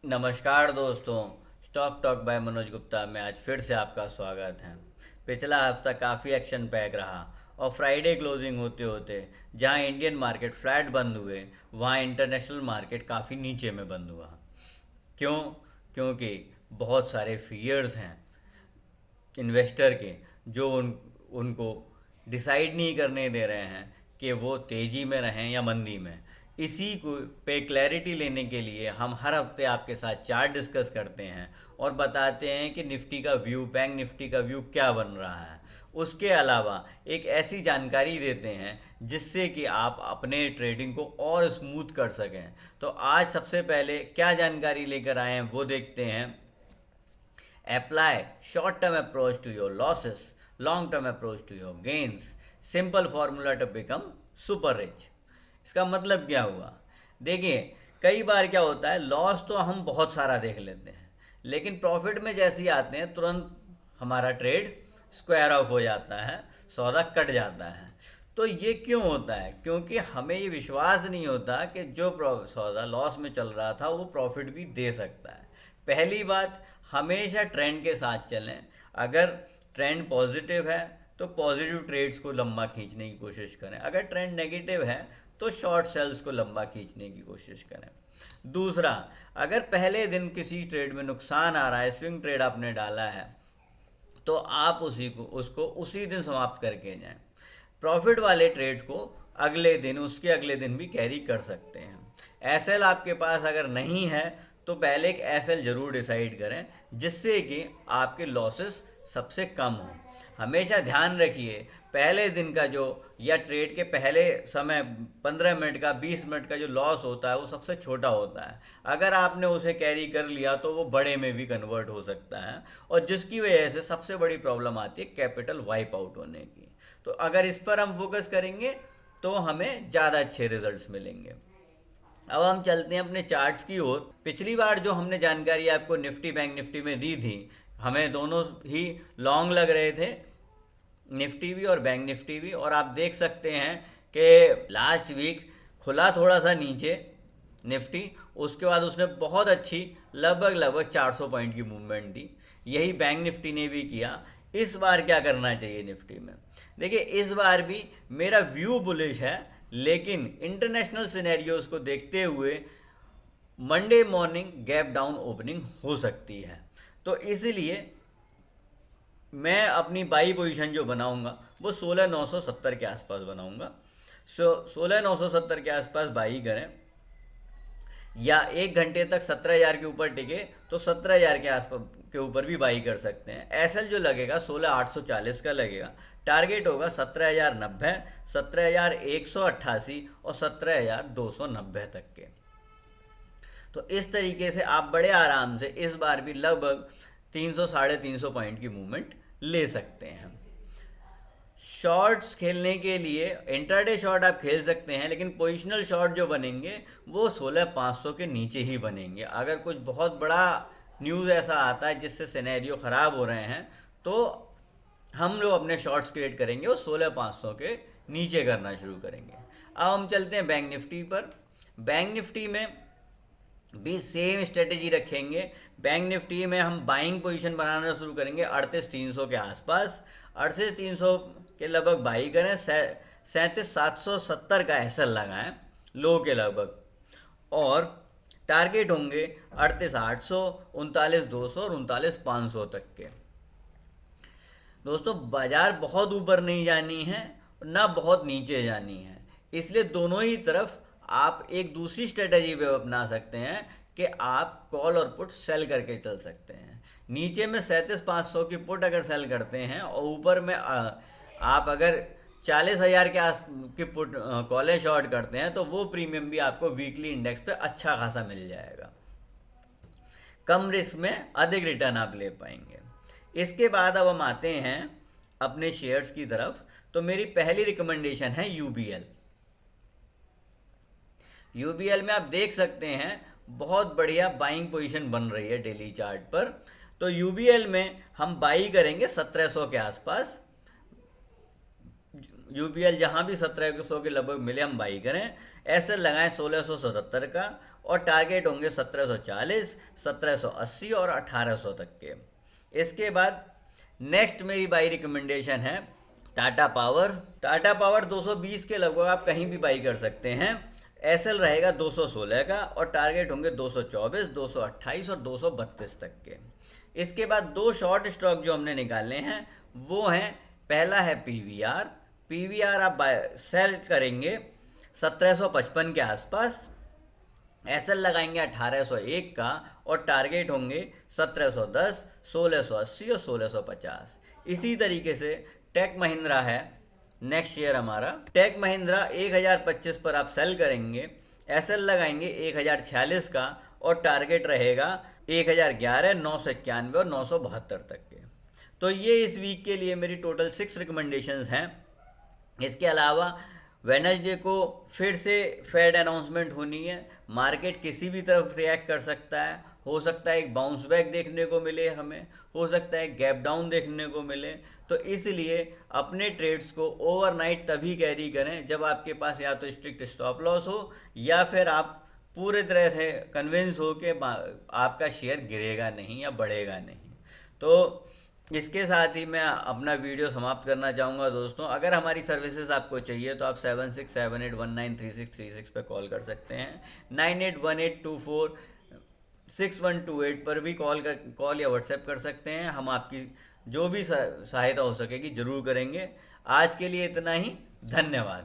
नमस्कार दोस्तों। Stock talk bye Manoj Gupta में आज फिर से आपका स्वागत है। पिछला हफ्ता काफ़ी एक्शन पैक रहा और फ्राइडे क्लोजिंग होते होते जहां इंडियन मार्केट फ्लैट बंद हुए वहां इंटरनेशनल मार्केट काफ़ी नीचे में बंद हुआ। क्यों? क्योंकि बहुत सारे फियर्स हैं इन्वेस्टर के जो उनको डिसाइड नहीं करने दे रहे हैं कि वो तेज़ी में रहें या मंदी में। इसी को पे क्लैरिटी लेने के लिए हम हर हफ्ते आपके साथ चार्ट डिस्कस करते हैं और बताते हैं कि निफ्टी का व्यू, बैंक निफ्टी का व्यू क्या बन रहा है। उसके अलावा एक ऐसी जानकारी देते हैं जिससे कि आप अपने ट्रेडिंग को और स्मूथ कर सकें। तो आज सबसे पहले क्या जानकारी लेकर आए हैं वो देखते हैं। Apply short-term approach to your losses, long-term approach to your gains. Simple formula to become super rich. इसका मतलब क्या हुआ? देखिए, कई बार क्या होता है, लॉस तो हम बहुत सारा देख लेते हैं, लेकिन प्रॉफिट में जैसे ही आते हैं तुरंत हमारा ट्रेड स्क्वायर ऑफ हो जाता है, सौदा कट जाता है। तो ये क्यों होता है? क्योंकि हमें ये विश्वास नहीं होता कि जो सौदा लॉस में चल रहा था वो प्रॉफिट भी दे सकता है। पहली बात, हमेशा ट्रेंड के साथ चलें। अगर ट्रेंड पॉजिटिव है तो पॉजिटिव ट्रेड्स को लंबा खींचने की कोशिश करें, अगर ट्रेंड नेगेटिव है तो शॉर्ट सेल्स को लंबा खींचने की कोशिश करें। दूसरा, अगर पहले दिन किसी ट्रेड में नुकसान आ रहा है, स्विंग ट्रेड आपने डाला है, तो आप उसको उसी दिन समाप्त करके जाएं। प्रॉफिट वाले ट्रेड को अगले दिन, उसके अगले दिन भी कैरी कर सकते हैं। एसएल आपके पास अगर नहीं है तो पहले एक एसएल जरूर डिसाइड करें जिससे कि आपके लॉसेस सबसे कम हो। हमेशा ध्यान रखिए, पहले दिन का जो या ट्रेड के पहले समय 15 मिनट का, 20 मिनट का जो लॉस होता है वो सबसे छोटा होता है। अगर आपने उसे कैरी कर लिया तो वो बड़े में भी कन्वर्ट हो सकता है, और जिसकी वजह से सबसे बड़ी प्रॉब्लम आती है कैपिटल वाइप आउट होने की। तो अगर इस पर हम फोकस करेंगे तो हमें ज़्यादा अच्छे रिजल्ट्स मिलेंगे। अब हम चलते हैं अपने चार्ट्स की ओर। पिछली बार जो हमने जानकारी आपको निफ्टी बैंक निफ्टी में दी थी, हमें दोनों ही लॉन्ग लग रहे थे, निफ्टी भी और बैंक निफ्टी भी। और आप देख सकते हैं कि लास्ट वीक खुला थोड़ा सा नीचे निफ्टी, उसके बाद उसने बहुत अच्छी लगभग 400 पॉइंट की मूवमेंट दी। यही बैंक निफ्टी ने भी किया। इस बार क्या करना चाहिए निफ्टी में? देखिए, इस बार भी मेरा व्यू बुलिश है, लेकिन इंटरनेशनल सिनेरियोज को देखते हुए Monday morning gap down opening हो सकती है। तो इसलिए मैं अपनी बाई पोजीशन जो बनाऊंगा वो 16,970 के आसपास बनाऊंगा। 16,970 के आसपास बाई करें, या एक घंटे तक 17,000 के ऊपर टिके तो 17,000 के आसपास के ऊपर भी बाई कर सकते हैं। एसएल जो लगेगा 16,840 का लगेगा। टारगेट होगा 17,090, 17,188 और 17,290 तक के। तो इस तरीके से आप बड़े आराम से इस बार भी लगभग 300 साढ़े 300 पॉइंट की मूवमेंट ले सकते हैं। शॉर्ट्स खेलने के लिए इंट्राडे शॉर्ट आप खेल सकते हैं, लेकिन पोजिशनल शॉर्ट जो बनेंगे वो 16,500 के नीचे ही बनेंगे। अगर कुछ बहुत बड़ा न्यूज़ ऐसा आता है जिससे सिनेरियो ख़राब हो रहे हैं तो हम लोग अपने शॉर्ट्स क्रिएट करेंगे, वो 16,500 के नीचे करना शुरू करेंगे। अब हम चलते हैं बैंक निफ्टी पर। बैंक निफ्टी में भी सेम स्ट्रेटेजी रखेंगे। बैंक निफ्टी में हम बाइंग पोजीशन बनाना शुरू करेंगे 38,300 के आसपास। 38,300 के लगभग बाई करें। 37,770 का एसएल लगाएं लो के लगभग, और टारगेट होंगे 38,800, 39,200 और 39,500 तक के। दोस्तों, बाजार बहुत ऊपर नहीं जानी है ना बहुत नीचे जानी है, इसलिए दोनों ही तरफ आप एक दूसरी स्ट्रेटजी पे अपना सकते हैं कि आप कॉल और पुट सेल करके चल सकते हैं। नीचे में 37,500 की पुट अगर सेल करते हैं और ऊपर में आप अगर 40,000 के आस की पुट कॉलें शॉर्ट करते हैं तो वो प्रीमियम भी आपको वीकली इंडेक्स पे अच्छा खासा मिल जाएगा। कम रिस्क में अधिक रिटर्न आप ले पाएंगे। इसके बाद अब हम आते हैं अपने शेयर्स की तरफ। तो मेरी पहली रिकमेंडेशन है यूबीएल। यूबीएल में आप देख सकते हैं बहुत बढ़िया बाइंग पोजीशन बन रही है डेली चार्ट पर। तो यूबीएल में हम बाई करेंगे 1700 के आसपास। यूपीएल जहां भी 1700 के लगभग मिले हम बाई करें। एसएल लगाएं 1677 का, और टारगेट होंगे 1740, 1780 और 1800 तक के। इसके बाद नेक्स्ट मेरी बाई रिकमेंडेशन है टाटा पावर। टाटा पावर 220 के लगभग आप कहीं भी बाई कर सकते हैं। एसएल रहेगा 216 का, और टारगेट होंगे 224, 228 और 232 तक के। इसके बाद दो शॉर्ट स्टॉक जो हमने निकालने हैं वो हैं, पहला है पीवीआर। पीवीआर आप सेल करेंगे 1755 के आसपास। एसएल लगाएंगे 1801 का, और टारगेट होंगे 1710, 1680 और 1650। इसी तरीके से टेक महिंद्रा है नेक्स्ट शेयर हमारा। टेक महिंद्रा 1025 पर आप सेल करेंगे। एसएल लगाएंगे 1046 का, और टारगेट रहेगा 1011, 991 और 972 तक के। तो ये इस वीक के लिए मेरी टोटल 6 रिकमेंडेशंस हैं। इसके अलावा वेडनेसडे को फिर से फेड अनाउंसमेंट होनी है। मार्केट किसी भी तरफ रिएक्ट कर सकता है। हो सकता है एक बाउंस बैक देखने को मिले हमें, हो सकता है गैप डाउन देखने को मिले। तो इसलिए अपने ट्रेड्स को ओवरनाइट तभी कैरी करें जब आपके पास या तो स्ट्रिक्ट स्टॉप लॉस हो, या फिर आप पूरे तरह से कन्विंस हो कि आपका शेयर गिरेगा नहीं या बढ़ेगा नहीं। तो इसके साथ ही मैं अपना वीडियो समाप्त करना चाहूँगा दोस्तों। अगर हमारी सर्विसेज आपको चाहिए तो आप 7678193636 पे कॉल कर सकते हैं। 9818246128 पर भी कॉल या व्हाट्सएप कर सकते हैं। हम आपकी जो भी सहायता हो सकेगी ज़रूर करेंगे। आज के लिए इतना ही, धन्यवाद।